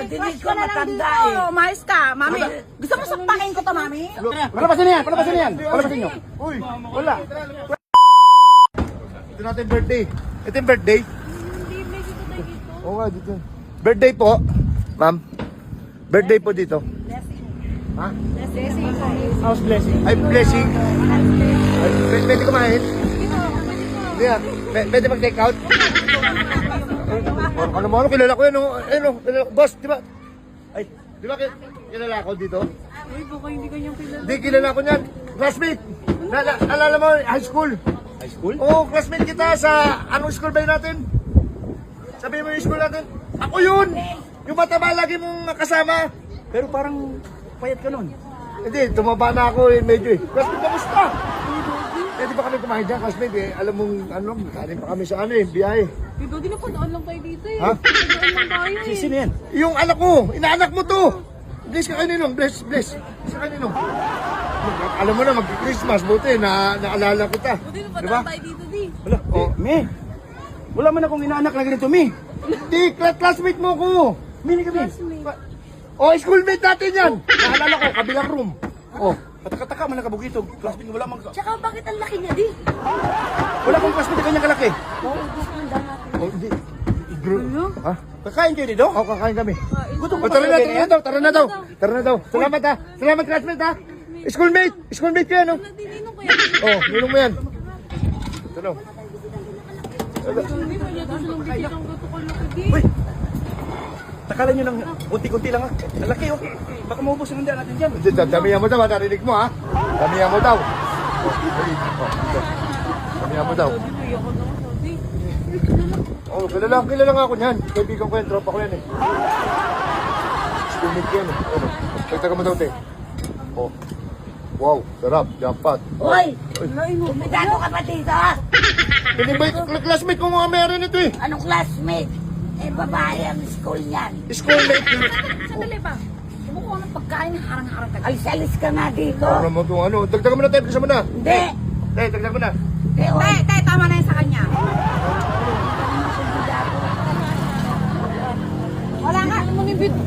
Nadinig ko matanda eh. Umayos ka, mami. Gusto mo sampakin ko to, mami? Palabasin niya yan, palabasin niya yan. Palabasin niyo. Uy, wala. Ito natin birthday. Ito yung birthday. Oo nga, dito. Birthday po, ma'am. Birthday po dito. Ha? House blessing. Ay, blessing. Ay, pwede kumain? Hindi ah. Pwede mag-take out? Ano mo, kilala ko yun. Boss, di ba? Ay, di ba kilala ko dito? Ay, baka hindi kanyang kilala. Hindi, kilala ko niyan. Classmate. Alala mo, high school. High school? Oo, classmate kita sa anong school ba yun natin? Sabihin mo yung school natin. Ako yun! Yung mataba lagi mong kasama. Pero parang payat ka nun. Hindi, tumaba na ako eh, medyo eh. Classmate, kamusta? Eh, di ba kami kumain dyan, classmate eh. Alam mong, kanin pa kami sa biyahe. Diba, dinapadaan lang tayo dito eh. Ha? Padaan lang tayo eh. Sino yan? Yung anak ko, inaanak mo to. Bless ka kaninong, bless. Sa kaninong. Alam mo na, mag-Christmas, buti, naalala kita. Buti Diba? napadaan tayo dito, di. Wala, Me. Wala man akong inaanak na ganito, Me. Di, classmate mo ko. Mini kami. Schoolmate natin yan. Naalala ko, kabilang room. Kataka-taka man nakabugito. Classmate, wala mang... Tsaka bakit ang laki niya, di? Wala kong classmate na kanyang kalaki. Hindi. Ha? Kakain kayo dito? Oo, kakain kami. Tara na daw. Salamat ha. Salamat classmate ha. Schoolmate kayo no? Naninong ko yan. Ninong mo yan. Ito Hindi pa niya doon silang bigyan ng gato kalaki, di. Uy! Takalan nyo ng unti-kunti lang ha. Ang laki oh. Baka maubos yung hindi natin dyan. Damihan mo daw ha. Narinig mo ha. Damihan mo daw. Damihan mo daw. Bibigyan ko naman, di. Kilala nga ako niyan. Kaibigan ko yan, tropa ko yan eh. Schoolmate ko yan eh. Pagtaga mo daw te. Wow, sarap, jackpot. Hoy! Kumidano ka ba dito? Hindi ba yung classmate ko mga meron ito eh? Anong classmate? Eh, babae ang school niyan. Schoolmate. Sandali pa. Kumukuha ng pagkain, harang-harang ka. Alis ka nga dito. Ano mo itong dagdagan mo na tayo, bisa mo na. Hindi. Dagdagan mo na. Hindi, hoy. Tay, tama na yun sa kanya.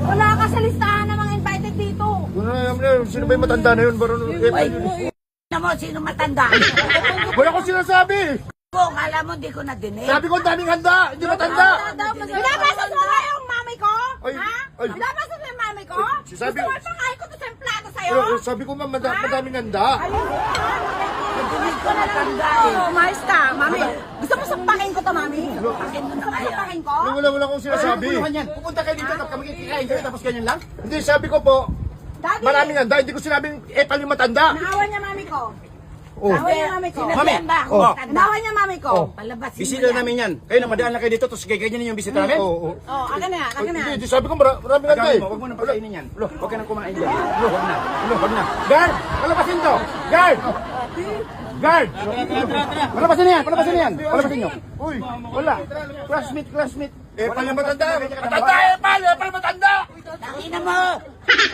Wala ka sa listahan ng mga invited dito. Sino ba yung matanda na yun? Hoy, mo, sino matanda? Wala akong sinasabi. Kung alam mo, di ko na dinig. Sabi ko, daming handa. Hindi matanda. Binabasa mo nga yung mami ko? Ay, Ha? ay. Binabasa mo yung mami ko? Sabi- Gusto mo pangkain ko to sa emplano sa'yo? Sabi ko, ma'am, madaming handa. Nadinig ko matanda eh. Umayos ka, mami. Gusto mo sampakin ko to, mami? Sampakin mo na kaya. Sampakin ko? Wala akong sinasabi. Pupunta kayo dito, tapos kami kikain kayo, tapos ganyan lang? Hindi, sabi ko po, Daddy, maraming handa. Hindi ko sinabing epal yung matanda. naawa niya mami ko. Oh. Naawa niya mami ko. Sinabihan ba ako matanda? Naawa niya mami ko. Palabasin mo Bisita yan. namin yan. Kayo na, madaan na kayo dito, tapos ganyan yung bisita namin? Oo. Oh, akin na, akin na. Hindi, sabi ko maraming handa eh. Huwag mo nang pakainin yan. Huwag ka nang kumain dyan. Huwag na. Guard! Palabasin to! Guard! Guard! Palabasin niya yan. Palabasin niyo. Uy, Wala. Classmate. epal yung matanda. Matanda, epal matanda. Tangina mo!